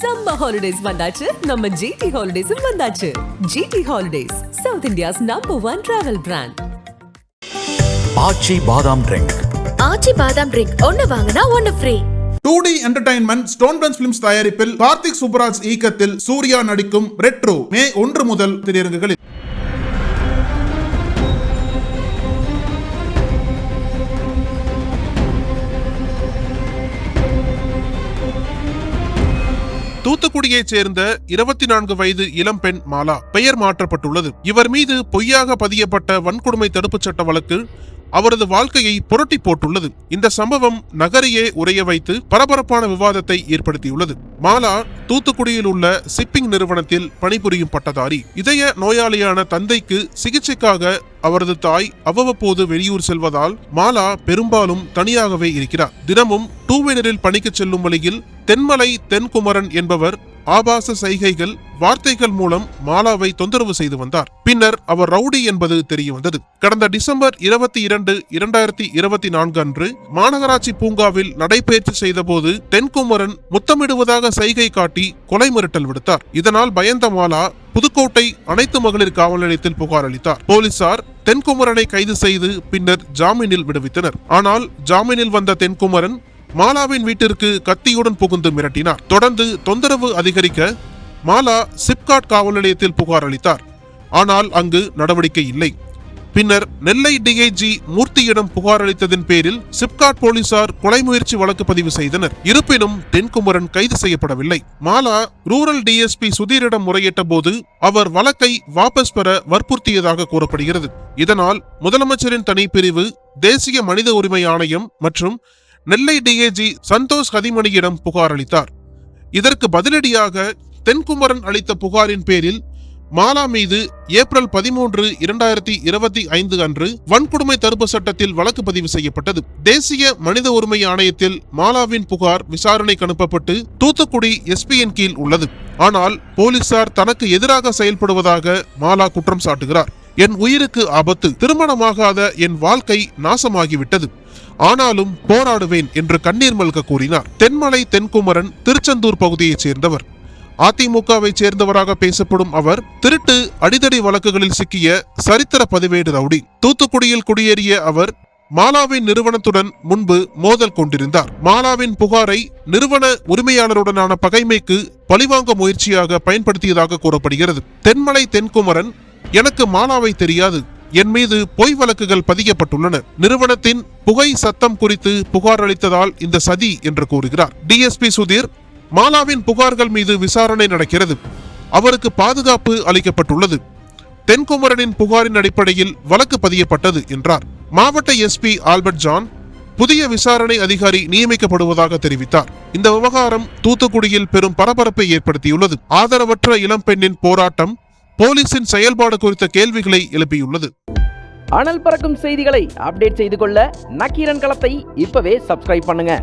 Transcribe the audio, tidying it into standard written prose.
Summer holidays வந்தாச்சு, நம்ம GT ஹாலிடேஸும் வந்தாச்சு. GT holidays, South India's #1 travel brand. Aachi badam drink. Aachi badam drink ஒன்னு வாங்கினா ஒன்னு free. 2D entertainment stone bench films தயாரிப்பில் கார்த்திக் சுப்பராஜ் இயக்கத்தில் சூர்யா நடிக்கும் ரெட்ரோ மே 1 முதல் திரையரங்குகளில். தூத்துக்குடியைச் சேர்ந்த 24 வயது இளம்பெண் மாலா பெயர் மாற்றப்பட்டுள்ளது. இவர் மீது பொய்யாக பதியப்பட்ட வன்கொடுமை தடுப்புச் சட்ட வழக்கு அவரது வாழ்க்கையை புரட்டி போட்டுள்ளது. இந்த சம்பவம் நகரையே உறைய வைத்து பரபரப்பான விவாதத்தை ஏற்படுத்தியுள்ளது. மாலா தூத்துக்குடியில் உள்ள ஷிப்பிங் நிறுவனத்தில் பணிபுரியும் பட்டதாரி. இதய நோயாளியான தந்தைக்கு சிகிச்சைக்காக அவரது தாய் அவ்வப்போது வெளியூர் செல்வதால் மாலா பெரும்பாலும் தனியாகவே இருக்கிறார். தினமும் 2 வீலரில் பணிக்கு செல்லும் வழியில் தென்மலை தென்குமரன் என்பவர் ஆபாச சைகைகள் வார்த்தைகள் மூலம் மாலாவை தொந்தரவு செய்து வந்தார். பின்னர் அவர் ரவுடி என்பது தெரிய வந்தது. கடந்த டிசம்பர் 22, 2024 அன்று மாநகராட்சி பூங்காவில் நடைபயிற்சி செய்த போது தென்குமரன் முத்தமிடுவதாக சைகை காட்டி கொலை மிரட்டல் விடுத்தார். இதனால் பயந்த மாலா புதுக்கோட்டை அனைத்து மகளிர் காவல் நிலையத்தில் புகார் அளித்தார். போலீசார் தென்குமரனை கைது செய்து பின்னர் ஜாமீனில் விடுவித்தனர். ஆனால் ஜாமீனில் வந்த தென்குமரன் மாலாவின் வீட்டிற்கு கத்தியுடன் புகுந்து மிரட்டினார். தொடர்ந்து தொந்தரவு அதிகரிக்க மாலா சிப்காட் காவல் நிலையத்தில் புகார் அளித்தார். ஆனால் அங்கு நடவடிக்கை இல்லை. பின்னர் நெல்லை டிஐஜி மூர்த்தியிடம் புகார் அளித்ததன் பேரில் சிப்காட் போலீசார் கொலை முயற்சி வழக்கு பதிவு செய்தனர். இருப்பினும் தென்குமரன் கைது செய்யப்படவில்லை. மாலா ரூரல் டிஎஸ்பி சுதீரிடம் முறையிட்ட போது அவர் வழக்கை வாபஸ் பெற வற்புறுத்தியதாக கூறப்படுகிறது. இதனால் முதலமைச்சரின் தனிப்பிரிவு, தேசிய மனித உரிமை ஆணையம் மற்றும் நெல்லை டிஐஜி சந்தோஷ் கதிமணியிடம் புகார் அளித்தார். இதற்கு பதிலடியாக தென்குமரன் அளித்த புகாரின் பேரில் மாலா மீது ஏப்ரல் 13, 2025 அன்று வன்கொடுமை தடுப்பு சட்டத்தில் வழக்கு பதிவு செய்யப்பட்டது. தேசிய மனித உரிமை ஆணையத்தில் மாலாவின் புகார் விசாரணைக்கு அனுப்பப்பட்டு தூத்துக்குடி எஸ்பியின் கீழ் உள்ளது. ஆனால் போலீசார் தனக்கு எதிராக செயல்படுவதாக மாலா குற்றம் சாட்டுகிறார். என் உயிருக்கு ஆபத்து, திருமணமாகாத என் வாழ்க்கை நாசமாகிவிட்டது, ஆனாலும் போராடுவேன் என்று கண்ணீர் மல்க கூறினார். தென்மலை தென்குமரன் திருச்செந்தூர் பகுதியைச் சேர்ந்தவர். அதிமுகவை சேர்ந்தவராக பேசப்படும் அவர் திருட்டு அடிதடி வழக்குகளில் சிக்கிய சரித்திர பதிவேடு ரவுடி. தூத்துக்குடியில் குடியேறிய அவர் மாலாவின் நிறுவனத்துடன் முன்பு மோதல் கொண்டிருந்தார். மாலாவின் புகாரை நிறுவன உரிமையாளருடனான பகைமைக்கு பழிவாங்க முயற்சியாக பயன்படுத்தியதாக கூறப்படுகிறது. தென்மலை தென்குமரன், எனக்கு மாலாவை தெரியாது, என் மீது பொய் வழக்குகள் பதியப்பட்டுள்ளன, நிறுவனத்தின் புகை சத்தம் குறித்து புகார் அளித்ததால் இந்த சதி என்று கூறுகிறார். டிஎஸ்பி சுதீர், மாலாவின் புகார்கள் மீது விசாரணை நடக்கிறது, அவருக்கு பாதுகாப்பு அளிக்கப்பட்டுள்ளது, தென்குமரனின் புகாரின் அடிப்படையில் வழக்கு பதியப்பட்டது என்றார். மாவட்ட எஸ்பி ஆல்பர்ட் ஜான் புதிய விசாரணை அதிகாரி நியமிக்கப்படுவதாக தெரிவித்தார். இந்த விவகாரம் தூத்துக்குடியில் பெரும் பரபரப்பை ஏற்படுத்தியுள்ளது. ஆதரவற்ற இளம்பெண்ணின் போராட்டம் போலீசின் செயல்பாடு குறித்த கேள்விகளை எழுப்பியுள்ளது. அனல் பறக்கும் செய்திகளை அப்டேட் செய்து கொள்ள நக்கீரன் களத்தை இப்பவே சப்ஸ்கிரைப் பண்ணுங்க.